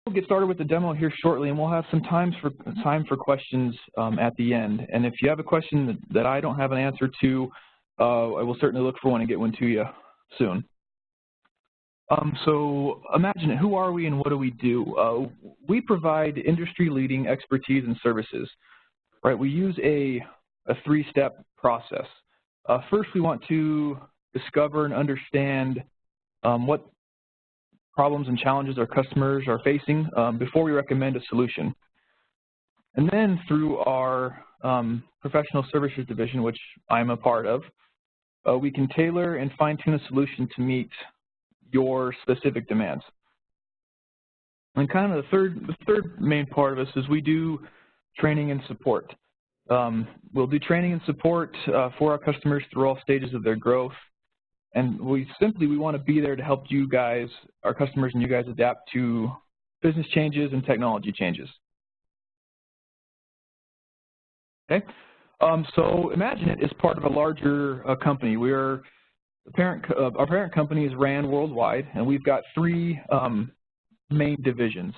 We'll get started with the demo here shortly, and we'll have some time for questions at the end. And if you have a question that I don't have an answer to, I will certainly look for one and get one to you soon. So IMAGINiT, who are we and what do we do? We provide industry-leading expertise and services. Right? We use a three-step process. First, we want to discover and understand what problems and challenges our customers are facing before we recommend a solution. And then through our professional services division, which I'm a part of, we can tailor and fine-tune a solution to meet your specific demands. And kind of the third main part of us is we do training and support. We'll do training and support for our customers through all stages of their growth. And we want to be there to help you guys, our customers and you guys, adapt to business changes and technology changes. Okay, so IMAGINiT is part of a larger company. Our parent company is RAND worldwide, and we've got three main divisions.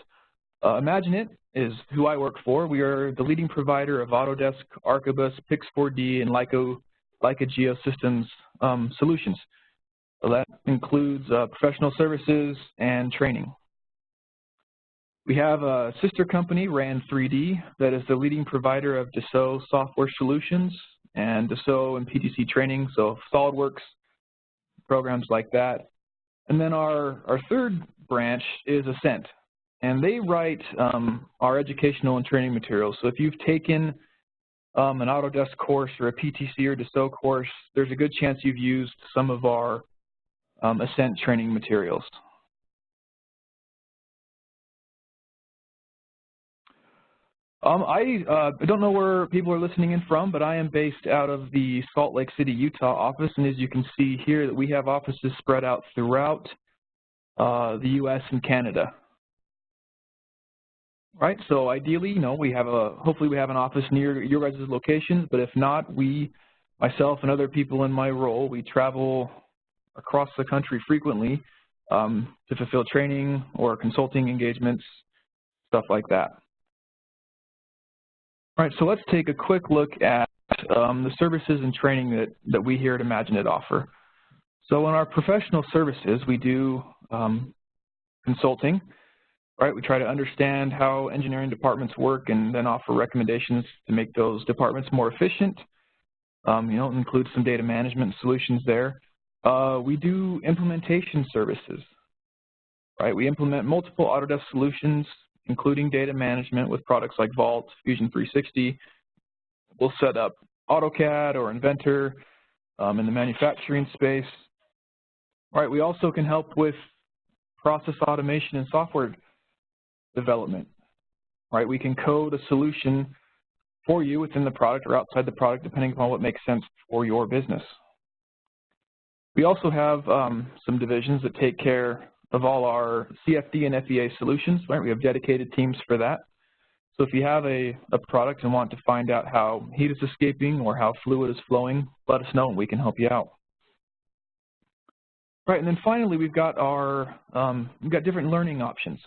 IMAGINiT is who I work for. We are the leading provider of Autodesk, Archibus, Pix4D, and Leica Geosystems solutions. So that includes professional services and training. We have a sister company, RAND 3D, that is the leading provider of Dassault software solutions and Dassault and PTC training, so SolidWorks, programs like that. And then our third branch is Ascent, and they write our educational and training materials. So if you've taken an Autodesk course or a PTC or Dassault course, there's a good chance you've used some of our Ascent training materials. I don't know where people are listening in from, but I am based out of the Salt Lake City, Utah office, and as you can see here, that we have offices spread out throughout the U.S. and Canada. Right, so ideally, hopefully we have an office near your guys' locations, but if not, myself and other people in my role, we travel across the country frequently to fulfill training or consulting engagements, stuff like that. All right, so let's take a quick look at the services and training that we here at IMAGINiT offer. So in our professional services, we do consulting. Right, we try to understand how engineering departments work and then offer recommendations to make those departments more efficient. Include some data management solutions there. We do implementation services. Right, we implement multiple Autodesk solutions, including data management with products like Vault, Fusion 360. We'll set up AutoCAD or Inventor in the manufacturing space. Right, we also can help with process automation and software development. Right, we can code a solution for you within the product or outside the product, depending upon what makes sense for your business. We also have some divisions that take care of all our CFD and FEA solutions. Right, we have dedicated teams for that. So if you have a product and want to find out how heat is escaping or how fluid is flowing, let us know and we can help you out. Right, and then finally, we've got different learning options.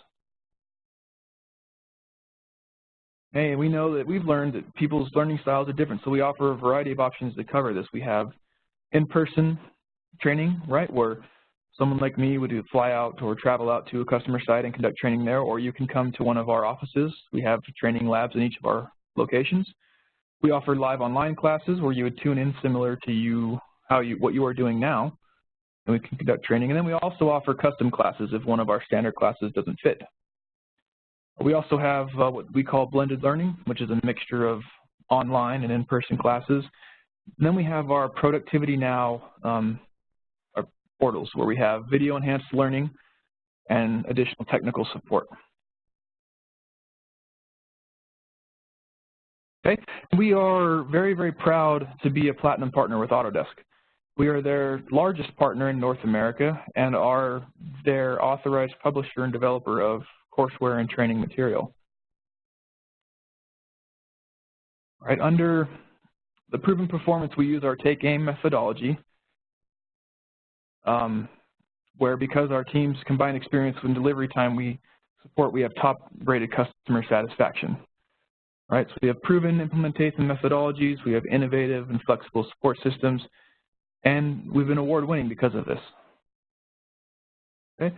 Hey, we know that we've learned that people's learning styles are different, so we offer a variety of options to cover this. We have in-person training, right, where someone like me would fly out or travel out to a customer site and conduct training there, or you can come to one of our offices. We have training labs in each of our locations. We offer live online classes where you would tune in similar to what you are doing now, and we can conduct training. And then we also offer custom classes if one of our standard classes doesn't fit. We also have what we call blended learning, which is a mixture of online and in-person classes. And then we have our Productivity Now our portals, where we have video-enhanced learning and additional technical support. Okay, we are very, very proud to be a platinum partner with Autodesk. We are their largest partner in North America and are their authorized publisher and developer of courseware and training material. Right, under the proven performance, we use our take-aim methodology, where because our teams combine experience with delivery time, we support, we have top-rated customer satisfaction. Right, so we have proven implementation methodologies, we have innovative and flexible support systems, and we've been award-winning because of this. Okay,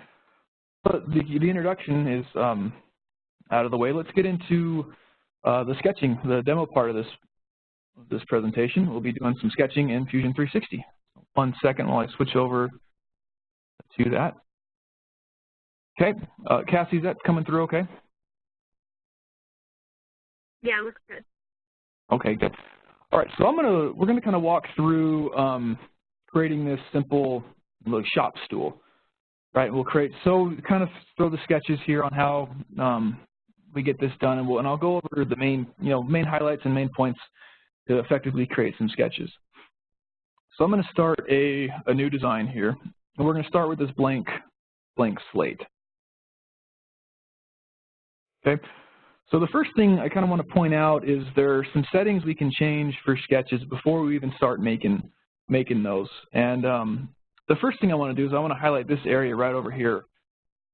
but the introduction is out of the way. Let's get into the sketching, the demo part of this presentation. We'll be doing some sketching in Fusion 360. 1 second while I switch over to that. Okay, Cassie, is that coming through okay? Yeah, it looks good. Okay, good. All right, so we're gonna kind of walk through creating this simple shop stool. Right, we'll kind of throw the sketches here on how we get this done, and I'll go over the main highlights and main points to effectively create some sketches. So I'm going to start a new design here, and we're going to start with this blank slate. Okay, so the first thing I kind of want to point out is there are some settings we can change for sketches before we even start making those, and the first thing I want to do is I want to highlight this area right over here.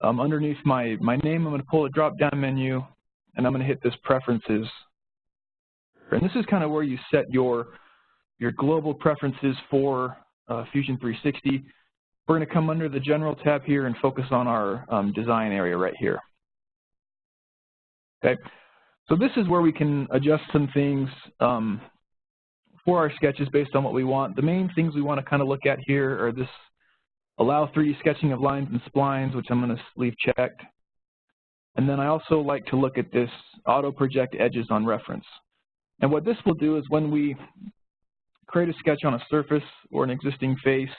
Underneath my name, I'm going to pull a drop-down menu, and I'm going to hit this Preferences. And this is kind of where you set your global preferences for Fusion 360. We're going to come under the General tab here and focus on our design area right here. Okay, so this is where we can adjust some things for our sketches based on what we want. The main things we want to kind of look at here are this allow 3D sketching of lines and splines, which I'm going to leave checked. And then I also like to look at this auto project edges on reference. And what this will do is when we create a sketch on a surface or an existing face,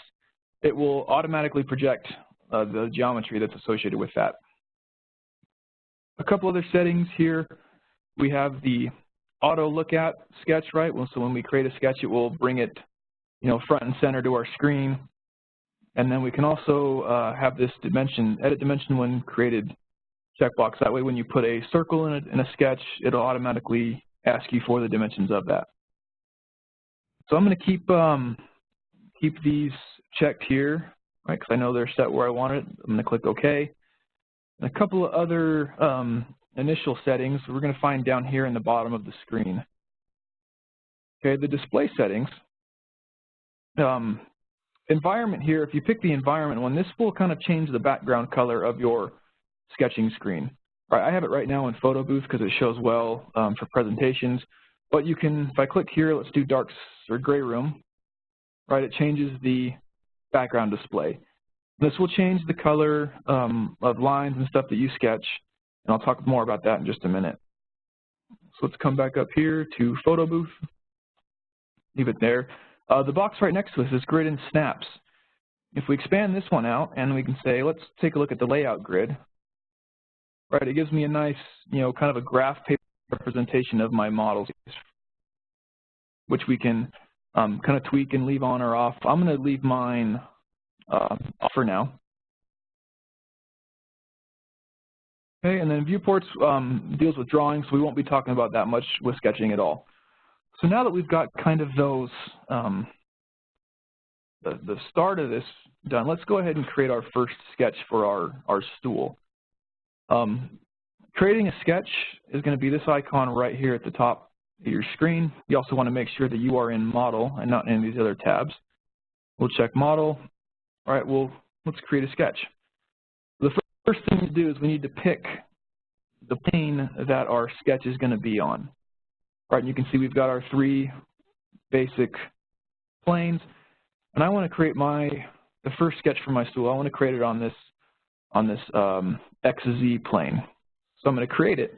it will automatically project the geometry that's associated with that. A couple other settings here. We have the auto look at sketch, right? So when we create a sketch, it will bring it, front and center to our screen. And then we can also have this edit dimension when created checkbox. That way, when you put a circle in a sketch, it'll automatically ask you for the dimensions of that. So I'm going to keep these checked here, right? Because I know they're set where I want it. I'm going to click OK. And a couple of other initial settings we're going to find down here in the bottom of the screen. Okay, the display settings. Environment here, if you pick the environment one, this will kind of change the background color of your sketching screen. Right, I have it right now in Photo Booth because it shows well for presentations. But you can, if I click here, let's do darks or gray room. Right, it changes the background display. This will change the color of lines and stuff that you sketch, and I'll talk more about that in just a minute. So let's come back up here to Photo Booth. Leave it there. The box right next to us is Grid and Snaps. If we expand this one out and we can say, let's take a look at the layout grid. Right, it gives me a nice, kind of a graph paper representation of my models, which we can kind of tweak and leave on or off. I'm going to leave mine off for now. Okay, and then viewports deals with drawings, so we won't be talking about that much with sketching at all. So now that we've got kind of those, the start of this done, let's go ahead and create our first sketch for our stool. Creating a sketch is going to be this icon right here at the top of your screen. You also want to make sure that you are in Model and not in these other tabs. We'll check Model. All right, let's create a sketch. The first thing to do is we need to pick the plane that our sketch is going to be on. Right, and you can see we've got our 3 basic planes, and I want to create the first sketch for my stool. I want to create it on this XZ plane. So I'm going to create it.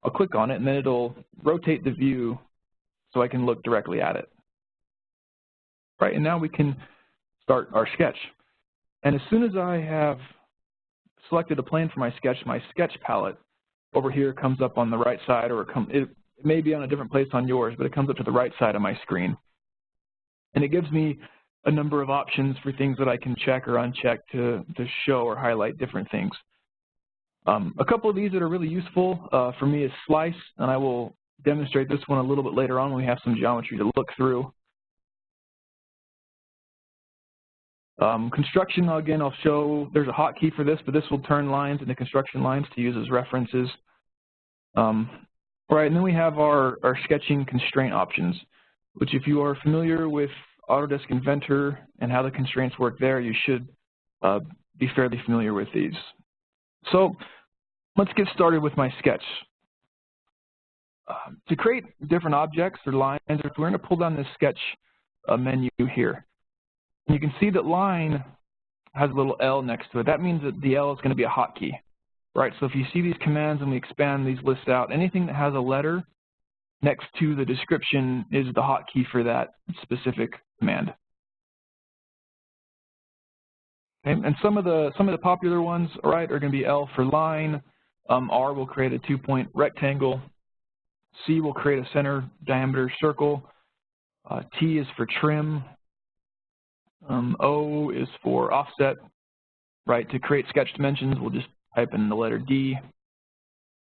I'll click on it, and then it'll rotate the view so I can look directly at it. Right, and now we can start our sketch. And as soon as I have selected a plane for my sketch palette over here comes up on the right side, or it may be on a different place on yours, but it comes up to the right side of my screen. And it gives me a number of options for things that I can check or uncheck to show or highlight different things. A couple of these that are really useful for me is Slice, and I will demonstrate this one a little bit later on when we have some geometry to look through. Construction, again, I'll show there's a hotkey for this, but this will turn lines into construction lines to use as references. Right, and then we have our sketching constraint options, which if you are familiar with Autodesk Inventor and how the constraints work there, you should be fairly familiar with these. So let's get started with my sketch. To create different objects or lines, we're going to pull down this sketch menu here. And you can see that line has a little L next to it. That means that the L is going to be a hotkey. Right, so if you see these commands and we expand these lists out, anything that has a letter next to the description is the hotkey for that specific command. Okay, and some of the popular ones, right, are going to be L for line, R will create a 2-point rectangle, C will create a center diameter circle, T is for trim, O is for offset. Right, to create sketch dimensions, we'll just type in the letter D.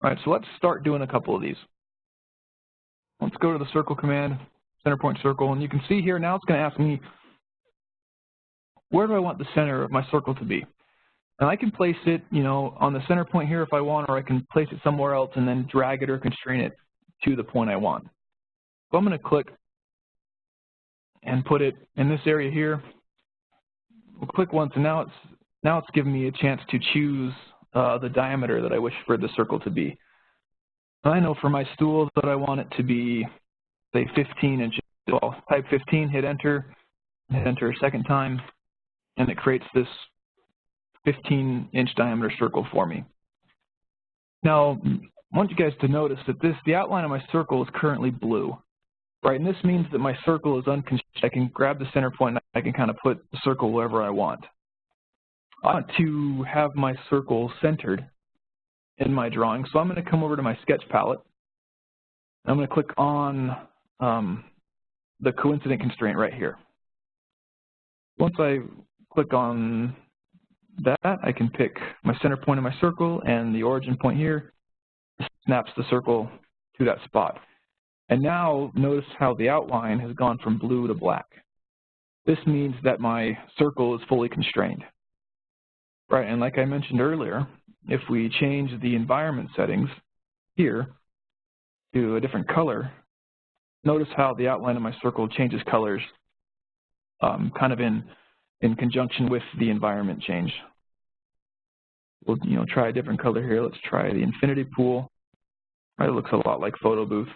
All right, so let's start doing a couple of these. Let's go to the circle command, center point circle, and you can see here now it's going to ask me, where do I want the center of my circle to be? And I can place it, you know, on the center point here if I want, or I can place it somewhere else and then drag it or constrain it to the point I want. So I'm going to click and put it in this area here. We'll click once, and now it's giving me a chance to choose the diameter that I wish for the circle to be. I know for my stool that I want it to be, say, 15 inches. So I'll type 15, hit enter a second time, and it creates this 15-inch diameter circle for me. Now, I want you guys to notice that the outline of my circle is currently blue, right? And this means that my circle is unconstrained. I can grab the center point and I can kind of put the circle wherever I want. I want to have my circle centered in my drawing, so I'm going to come over to my sketch palette. I'm going to click on the coincident constraint right here. Once I click on that, I can pick my center point of my circle, and the origin point here snaps the circle to that spot. And now notice how the outline has gone from blue to black. This means that my circle is fully constrained. Right, and like I mentioned earlier, if we change the environment settings here to a different color, notice how the outline of my circle changes colors kind of in conjunction with the environment change. We'll try a different color here. Let's try the infinity pool. Right, it looks a lot like photo booth.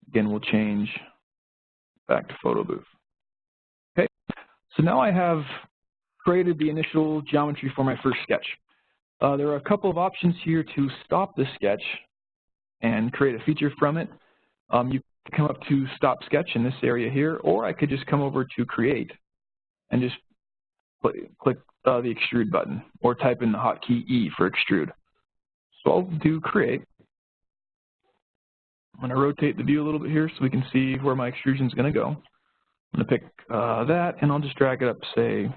Again, we'll change back to photo booth. Okay, so now I have created the initial geometry for my first sketch. There are a couple of options here to stop the sketch and create a feature from it. You can come up to stop sketch in this area here, or I could just come over to create and just click the extrude button, or type in the hotkey E for extrude. So I'll do create. I'm going to rotate the view a little bit here so we can see where my extrusion is going to go. I'm going to pick that, and I'll just drag it up, say,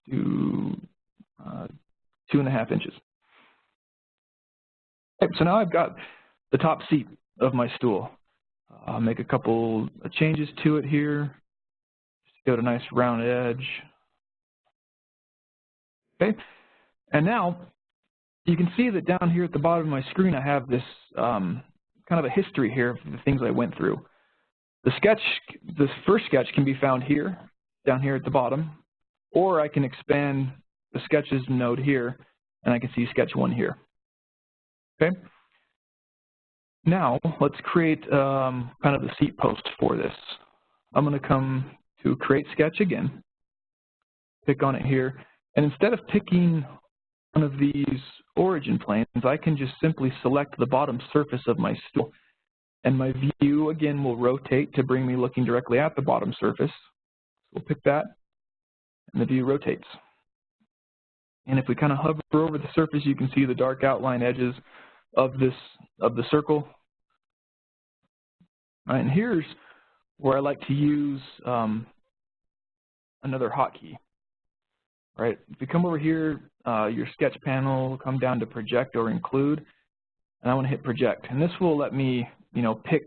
to 2.5 inches. Okay, so now I've got the top seat of my stool. I'll make a couple of changes to it here. Just go to a nice round edge. Okay, and now you can see that down here at the bottom of my screen I have this kind of a history here of the things I went through. This first sketch can be found here, down here at the bottom, or I can expand the sketches node here, and I can see sketch 1 here. Okay. Now let's create kind of the seat post for this. I'm going to come to create sketch again, pick on it here, and instead of picking one of these origin planes, I can just simply select the bottom surface of my stool, and my view again will rotate to bring me looking directly at the bottom surface. So we'll pick that, and the view rotates. And if we kind of hover over the surface, you can see the dark outline edges of the circle. All right, and here's where I like to use another hotkey. Right, if you come over here, your sketch panel, come down to project or include, and I want to hit project. And this will let me, pick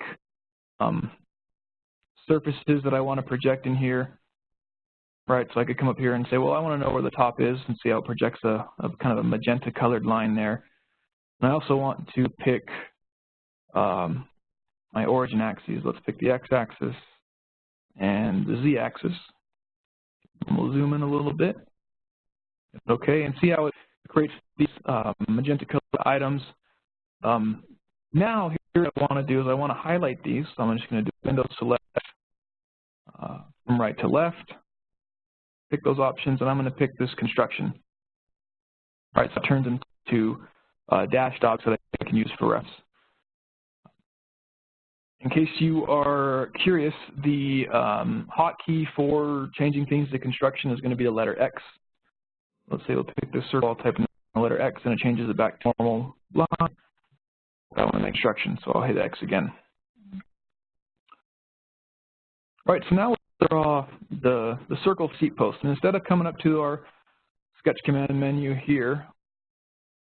surfaces that I want to project in here. right? So I could come up here and say, well, I want to know where the top is, and see how it projects a kind of a magenta colored line there. And I also want to pick my origin axes. Let's pick the x-axis and the z-axis. We'll zoom in a little bit. Okay, and see how it creates these magenta colored items. Now, here what I want to do is I want to highlight these. So I'm just going to do Windows Select from right to left. Pick those options, and I'm going to pick this construction. All right, so it turns into dash dots that I can use for refs. In case you are curious, the hotkey for changing things to construction is going to be the letter X. Let's say we'll pick this circle, I'll type in the letter X, and it changes it back to normal line. I want an instruction, so I'll hit X again. All right, so now we'll draw the circle seat post. And instead of coming up to our sketch command menu here,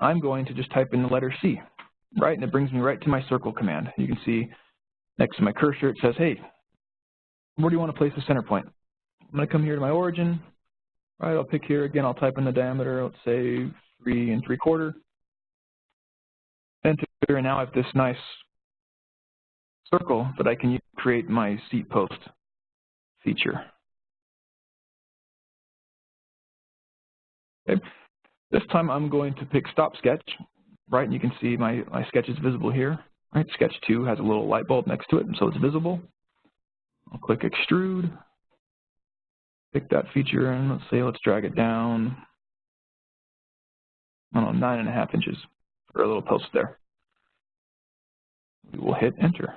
I'm going to just type in the letter C, right? And it brings me right to my circle command. You can see next to my cursor, it says, hey, where do you want to place the center point? I'm going to come here to my origin. All right, I'll pick here again, I'll type in the diameter, let's say 3 3/4. Enter, and now I have this nice circle that I can use to create my seat post feature. Okay. This time I'm going to pick Stop Sketch, right? And you can see my sketch is visible here. Right? Sketch 2 has a little light bulb next to it, and so it's visible. I'll click Extrude, pick that feature, and let's drag it down, I don't know, 9.5 inches for a little post there. We will hit Enter.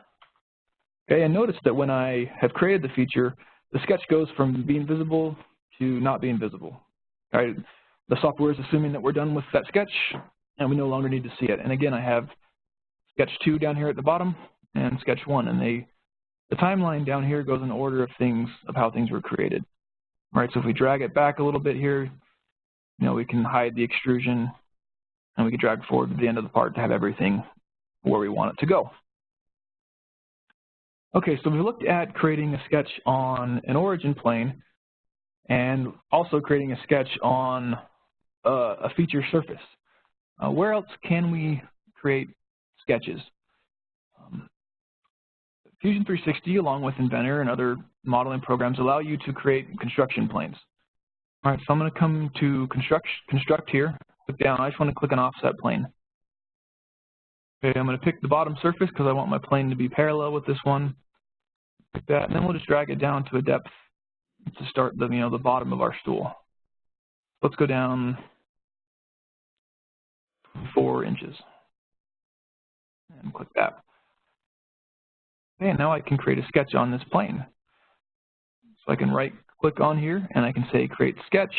Okay, and notice that when I have created the feature, the sketch goes from being visible to not being visible. All right, the software is assuming that we're done with that sketch, and we no longer need to see it. And again, I have sketch 2 down here at the bottom and sketch 1, and the timeline down here goes in order of how things were created. All right, so if we drag it back a little bit here, we can hide the extrusion, and we can drag forward to the end of the part to have everything where we want it to go. Okay, so we looked at creating a sketch on an origin plane and also creating a sketch on a feature surface. Where else can we create sketches? Fusion 360, along with Inventor and other modeling programs, allow you to create construction planes. All right, so I'm going to come to construct here, click down. I just want to click an offset plane. Okay, I'm going to pick the bottom surface because I want my plane to be parallel with this one. Like that, and then we'll just drag it down to a depth to start the bottom of our stool. Let's go down 4 inches and click that. Okay, and now I can create a sketch on this plane. So I can right click on here and I can say create sketch,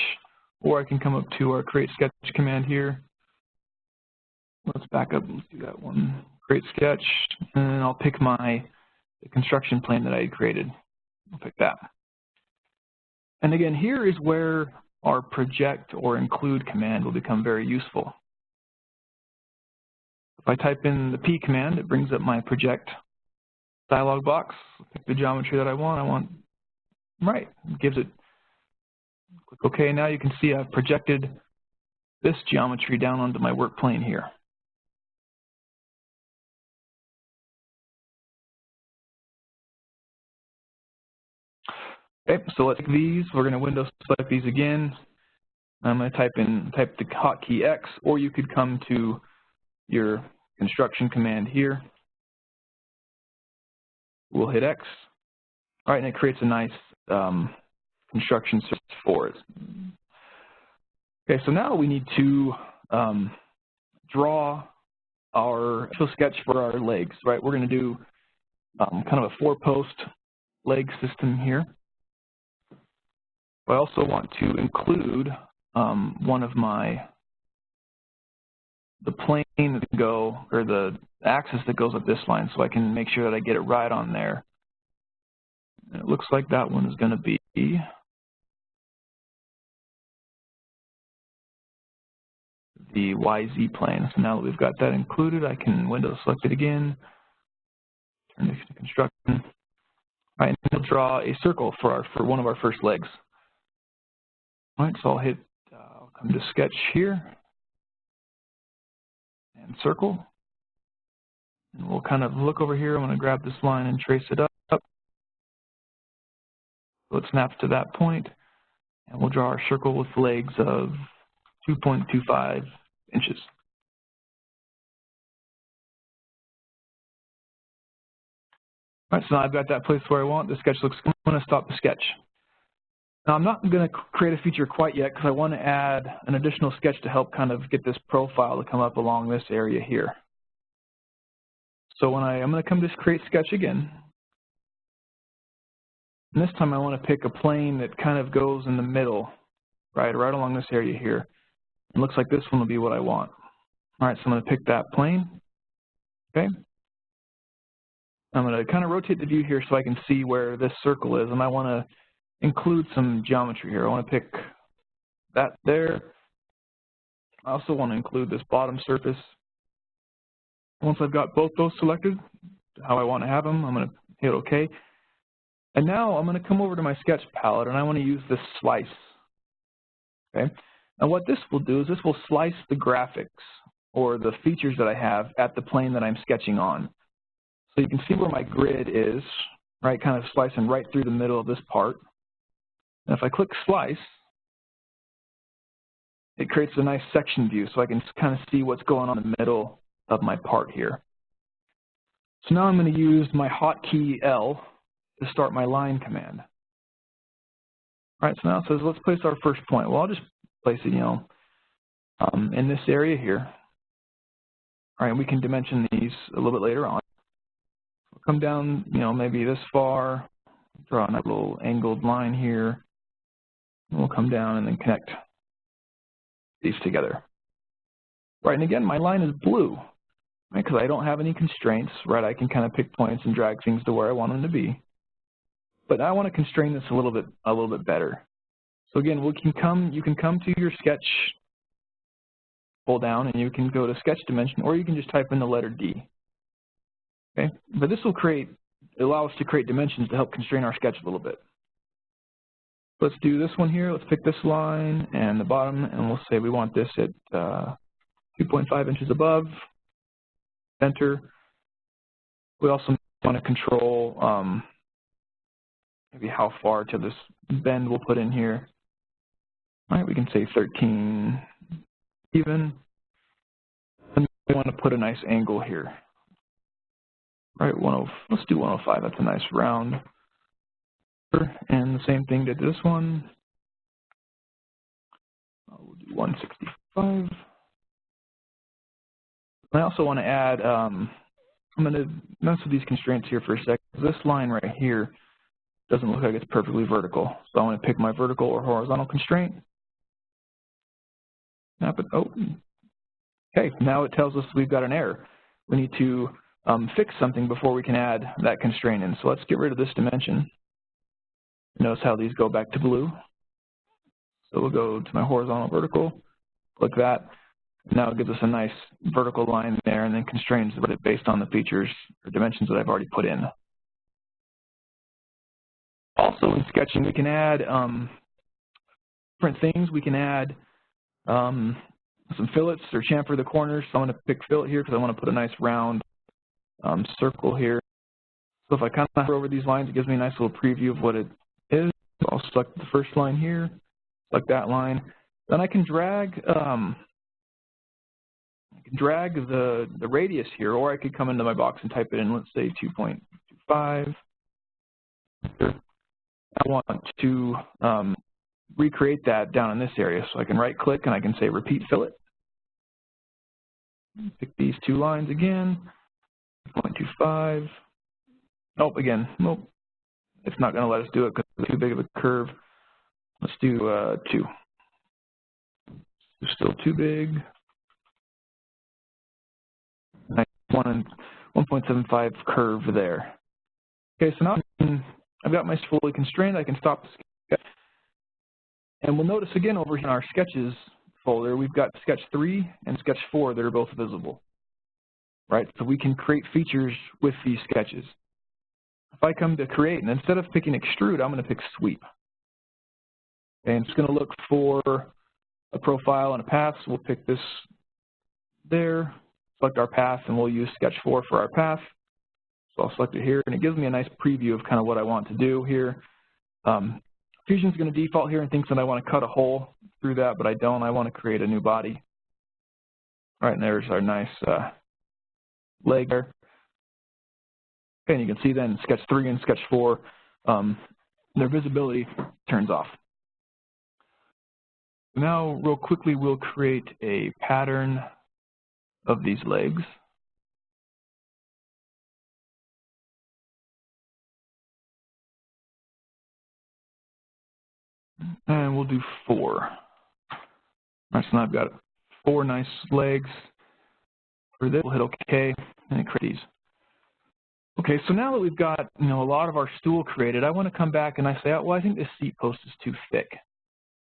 or I can come up to our create sketch command here. Let's back up, let's do that one. Create sketch, and then I'll pick the construction plane that I had created. I'll pick that. And again, here is where our project or include command will become very useful. If I type in the P command, it brings up my project dialog box. Pick the geometry that I want, right, it gives it, click OK. Now you can see I've projected this geometry down onto my work plane here. Okay, so let's take these. We're going to Windows select these again. I'm going to type the hotkey X, or you could come to your construction command here. We'll hit X. All right, and it creates a nice construction surface for it. Okay, so now we need to draw our actual sketch for our legs, right? We're going to do kind of a 4-post leg system here. I also want to include one of the plane that go, or the axis that goes up this line, so I can make sure that I get it right on there. And it looks like that one is going to be the YZ plane. So now that we've got that included, I can Windows select it again, turn this to construction. All right, and we'll draw a circle for one of our first legs. All right, so I'll come to sketch here and circle. And we'll kind of look over here. I'm going to grab this line and trace it up. So it snaps to that point, and we'll draw our circle with legs of 2.25 inches. All right, so now I've got that place where I want. The sketch looks good. I'm going to stop the sketch. Now I'm not going to create a feature quite yet because I want to add an additional sketch to help kind of get this profile to come up along this area here. So I'm going to come to create sketch again. And this time I want to pick a plane that kind of goes in the middle, right along this area here. It looks like this one will be what I want. All right, so I'm going to pick that plane. Okay. I'm going to kind of rotate the view here so I can see where this circle is, and I want to include some geometry here. I want to pick that there. I also want to include this bottom surface. Once I've got both those selected, how I want to have them, I'm going to hit OK. And now I'm going to come over to my sketch palette, and I want to use this slice. Okay. And what this will do is this will slice the graphics or the features that I have at the plane that I'm sketching on. So you can see where my grid is, right, kind of slicing right through the middle of this part. And if I click slice, it creates a nice section view so I can kind of see what's going on in the middle of my part here. So now I'm going to use my hotkey L to start my line command. All right, so now it says let's place our first point. Well, I'll just place it, in this area here. All right, we can dimension these a little bit later on. We'll come down, maybe this far, draw a little angled line here. And we'll come down and then connect these together. Right, and again, my line is blue, right, because I don't have any constraints, right? I can kind of pick points and drag things to where I want them to be. But I want to constrain this a little bit better. So again, you can come to your sketch, pull down, and you can go to sketch dimension, or you can just type in the letter D. Okay, but this will allow us to create dimensions to help constrain our sketch a little bit. Let's do this one here. Let's pick this line and the bottom, and we'll say we want this at 2.5 inches above. Enter. We also want to control maybe how far to this bend we'll put in here. All right, we can say 13 even. And we want to put a nice angle here. All right, let's do 105. That's a nice round. And the same thing to this one. We'll do 165. I also want to add, I'm going to mess with these constraints here for a second. This line right here doesn't look like it's perfectly vertical. So I want to pick my vertical or horizontal constraint. Snap it. Oh, okay. Now it tells us we've got an error. We need to fix something before we can add that constraint in. So let's get rid of this dimension. Notice how these go back to blue. So we'll go to my horizontal vertical, click that. Now it gives us a nice vertical line there and then constrains it based on the features or dimensions that I've already put in. Also in sketching, we can add different things. We can add some fillets or chamfer the corners. So I'm going to pick fillet here because I want to put a nice round circle here. So if I kind of hover over these lines, it gives me a nice little preview of what it is. So I'll select the first line here, select that line. Then I can drag the radius here, or I could come into my box and type it in, let's say 2.25. I want to recreate that down in this area. So I can right click and I can say repeat fillet. Pick these two lines again, 2.25. Oh, again, nope. It's not going to let us do it because it's too big of a curve. Let's do 2. It's still too big. 1.75 curve there. Okay, so now I've got my fully constrained. I can stop the sketch. And we'll notice again over here in our sketches folder, we've got sketch 3 and sketch 4 that are both visible. Right? So we can create features with these sketches. If I come to create, and instead of picking extrude, I'm going to pick sweep. Okay, I'm just going to look for a profile and a path, so we'll pick this there, select our path, and we'll use Sketch 4 for our path. So I'll select it here, and it gives me a nice preview of kind of what I want to do here. Fusion's going to default here and thinks that I want to cut a hole through that, but I don't. I want to create a new body. All right, and there's our nice leg there. Okay, and you can see then Sketch 3 and Sketch 4, their visibility turns off. Now, real quickly, we'll create a pattern of these legs. And we'll do 4. All right, so now I've got 4 nice legs. For this, we'll hit OK, and create these. Okay, so now that we've got a lot of our stool created, I want to come back and I say, well, I think this seat post is too thick.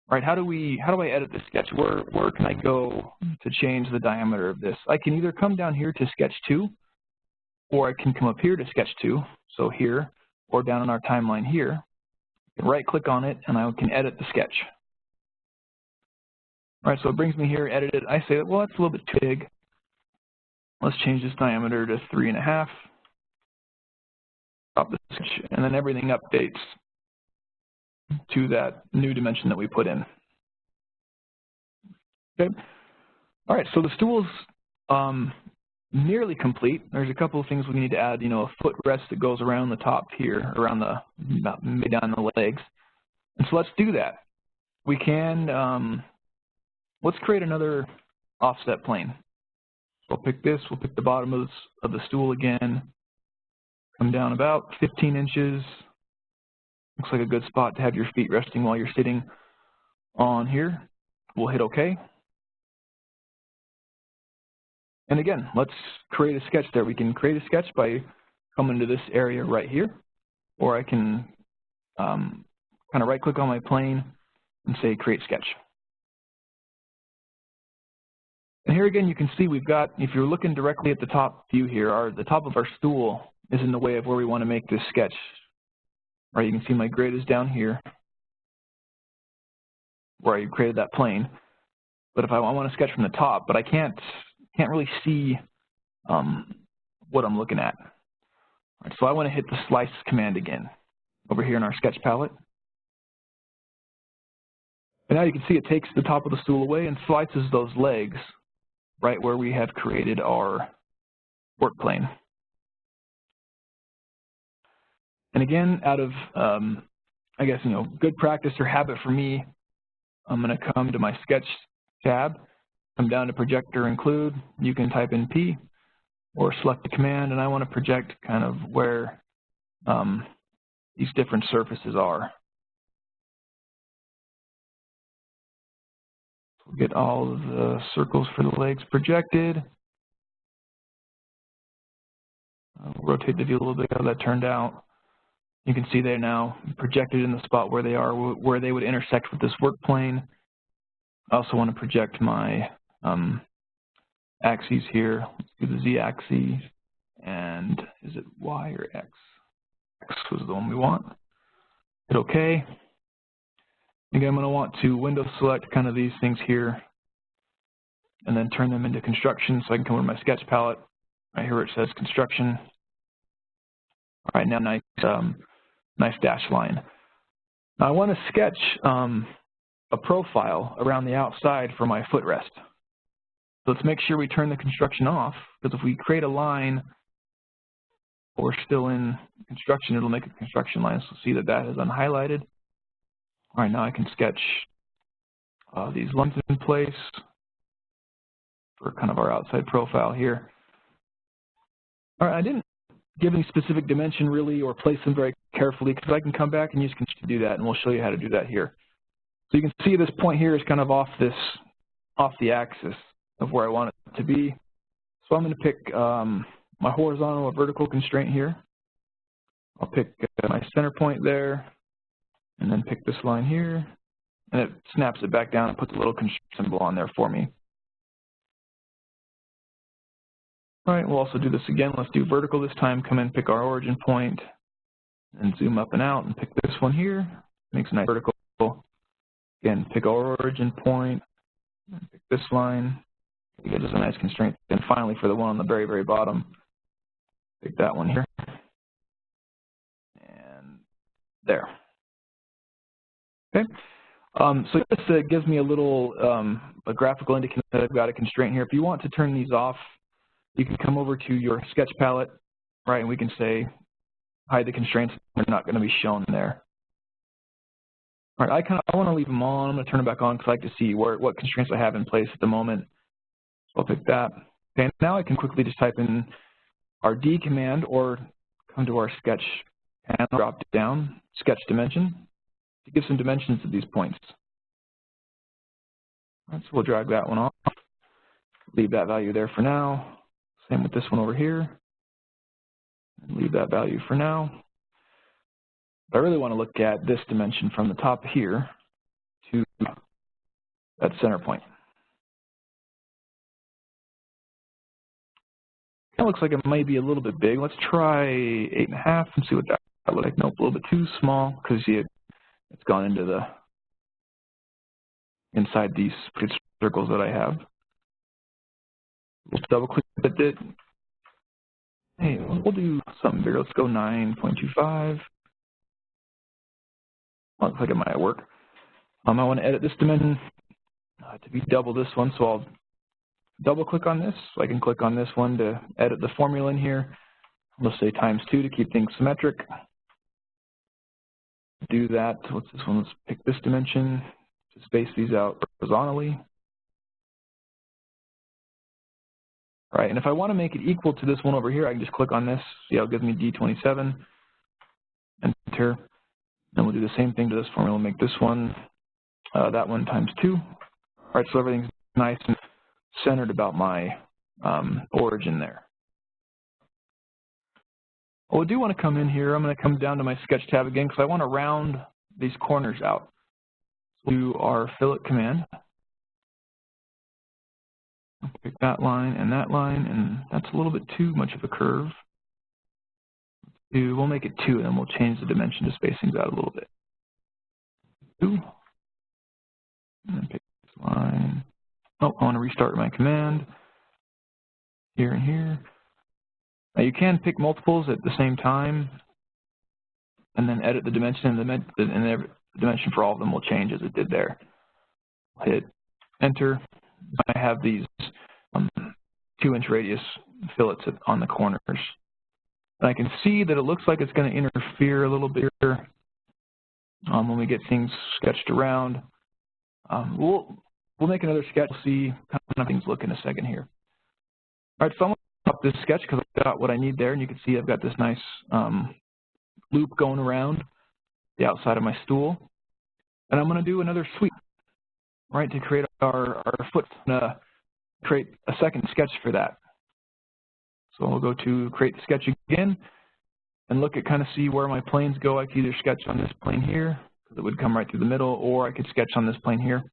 All right, how do I edit the sketch? Where can I go to change the diameter of this? I can either come down here to Sketch 2, or I can come up here to Sketch 2, so here, or down in our timeline here. Right-click on it, and I can edit the sketch. All right, so it brings me here, edit it. I say, well, that's a little bit too big. Let's change this diameter to 3.5. Stop the sketch, and then everything updates to that new dimension that we put in. Okay. All right, so the stool's nearly complete. There's a couple of things we need to add, a footrest that goes around the top here, around about mid down the legs. And so let's do that. We can, let's create another offset plane. So we'll pick this, we'll pick the bottom of the stool again, come down about 15 inches. Looks like a good spot to have your feet resting while you're sitting on here. We'll hit OK. And again, let's create a sketch there. We can create a sketch by coming to this area right here, or I can kind of right-click on my plane and say Create Sketch. And here again, you can see we've got, if you're looking directly at the top view here, the top of our stool is in the way of where we want to make this sketch. Right, you can see my grid is down here, where I created that plane. But if I want to sketch from the top, but I can't really see what I'm looking at. All right, so I want to hit the Slice command again over here in our sketch palette. And now you can see it takes the top of the stool away and slices those legs right where we have created our work plane. And again, out of, I guess, good practice or habit for me, I'm going to come to my Sketch tab, come down to Project or Include. You can type in P or select the command, and I want to project kind of where these different surfaces are. We'll get all of the circles for the legs projected. I'll rotate the view a little bit, how that turned out. You can see they're now projected in the spot where they are, where they would intersect with this work plane. I also want to project my axes here. Let's do the Z-axis, and is it Y or X? X was the one we want. Hit OK. Again, I'm going to want to window select kind of these things here, and then turn them into construction, so I can come over to my sketch palette, right here where it says construction. All right, now nice dashed line. Now I want to sketch a profile around the outside for my footrest. So let's make sure we turn the construction off, because if we create a line or we're still in construction, it'll make a construction line. So see that that is unhighlighted. All right, now I can sketch these lines in place for kind of our outside profile here. All right, I didn't give any specific dimension really or place them very carefully, because I can come back and use construction to do that, and we'll show you how to do that here. So you can see this point here is kind of off the axis of where I want it to be. So I'm going to pick my horizontal or vertical constraint here. I'll pick my center point there, and then pick this line here, and it snaps it back down and puts a little constraint symbol on there for me. All right, we'll also do this again. Let's do vertical this time. Come in, pick our origin point, and zoom up and out, and pick this one here. Makes a nice vertical. Again, pick our origin point, pick this line, it gives us a nice constraint. And finally, for the one on the very, very bottom, pick that one here, and there. Okay. So this gives me a little a graphical indicator that I've got a constraint here. If you want to turn these off, you can come over to your sketch palette, right, and we can say hide the constraints. They're not going to be shown there. All right, I want to leave them on. I'm going to turn them back on because I like to see what constraints I have in place at the moment. So I'll pick that. Okay, now I can quickly just type in our D command or come to our sketch and drop down sketch dimension to give some dimensions to these points. All right, so we'll drag that one off. Leave that value there for now. Same with this one over here. Leave that value for now. I really want to look at this dimension from the top here to that center point. It looks like it might be a little bit big. Let's try 8.5 and see what that looks like. Nope, a little bit too small because it's gone into the inside these circles that I have. We'll double click it. Hey, we'll do something bigger. Let's go 9.25. Looks like it might work. I want to edit this dimension to be double this one, so I'll double click on this. So I can click on this one to edit the formula in here. Let's say ×2 to keep things symmetric. Do that. What's this one? Let's pick this dimension to space these out horizontally. All right, and if I want to make it equal to this one over here, I can just click on this. See how it gives me D27. Enter. And we'll do the same thing to this formula. We'll make this one, that one ×2. All right, so everything's nice and centered about my origin there. Well, I do want to come in here. I'm going to come down to my sketch tab again because I want to round these corners out. So we'll do our fillet command. I'll pick that line, and that's a little bit too much of a curve. We'll make it 2, and then we'll change the dimension to space things out a little bit. 2. And then pick this line. Oh, I want to restart my command. Here and here. Now you can pick multiples at the same time, and then edit the dimension, and the dimension for all of them will change as it did there. Hit Enter. I have these 2-inch radius fillets on the corners. And I can see that it looks like it's going to interfere a little bit here when we get things sketched around. We'll make another sketch. We'll see how things look in a second here. All right, so I'm going to stop this sketch because I've got what I need there, and you can see I've got this nice loop going around the outside of my stool. And I'm going to do another sweep, right, to create our foot, create a second sketch for that. So we'll go to create the sketch again and look at see where my planes go. I could either sketch on this plane here, because it would come right through the middle, or I could sketch on this plane here.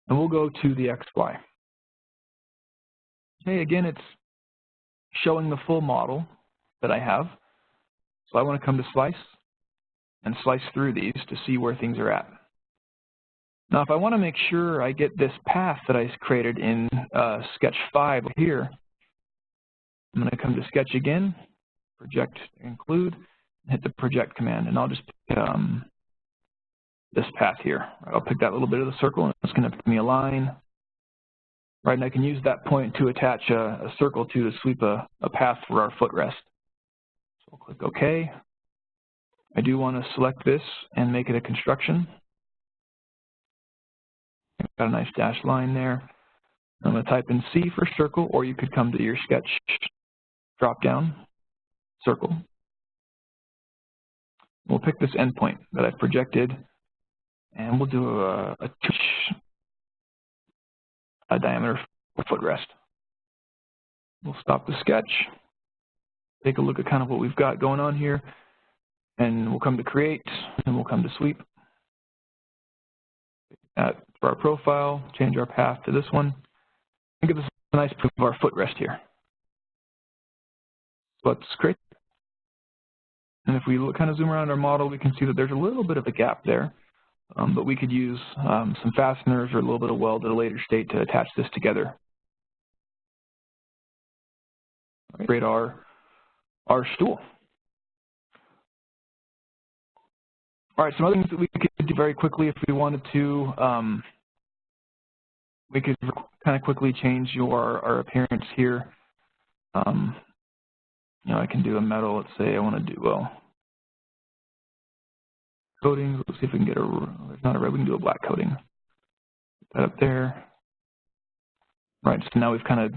And we'll go to the XY. Okay, again, it's showing the full model that I have. So I want to come to slice and slice through these to see where things are at. Now, if I want to make sure I get this path that I created in sketch 5 here, I'm going to come to sketch again, project include, and hit the project command, and I'll just pick this path here. I'll pick that little bit of the circle, and it's going to give me a line. Right, and I can use that point to attach a circle to sweep a path for our footrest. So I'll click OK. I do want to select this and make it a construction. Got a nice dashed line there. I'm going to type in C for circle, or you could come to your sketch drop down, circle. We'll pick this endpoint that I've projected, and we'll do a diameter for footrest. We'll stop the sketch, take a look at what we've got going on here, and we'll come to create, and we'll come to sweep. For our profile, change our path to this one, and give us a nice proof of our footrest here. So let's create. And if we zoom around our model, we can see that there's a little bit of a gap there. but we could use some fasteners or a little bit of weld at a later state to attach this together. Create our stool. All right, some other things that we could do very quickly if we wanted to. We could kind of quickly change our appearance here. You know, I can do a metal. Let's say I want to do coatings. Let's see if we can get there's not a red. We can do a black coating. Put that up there. All right, so now we've kind of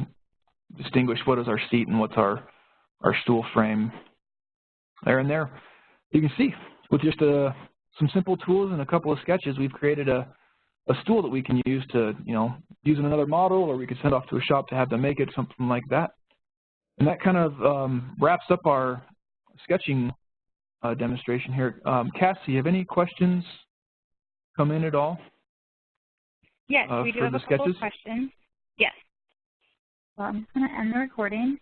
distinguished what is our seat and what's our stool frame. There and there, you can see with just some simple tools and a couple of sketches, we've created a stool that we can use to, you know, use in another model, or we could send off to a shop to have them make it, something like that. And that kind of wraps up our sketching demonstration here. Cassie, have any questions come in at all? Yes, we do have a couple of questions. Yes. So I'm just going to end the recording.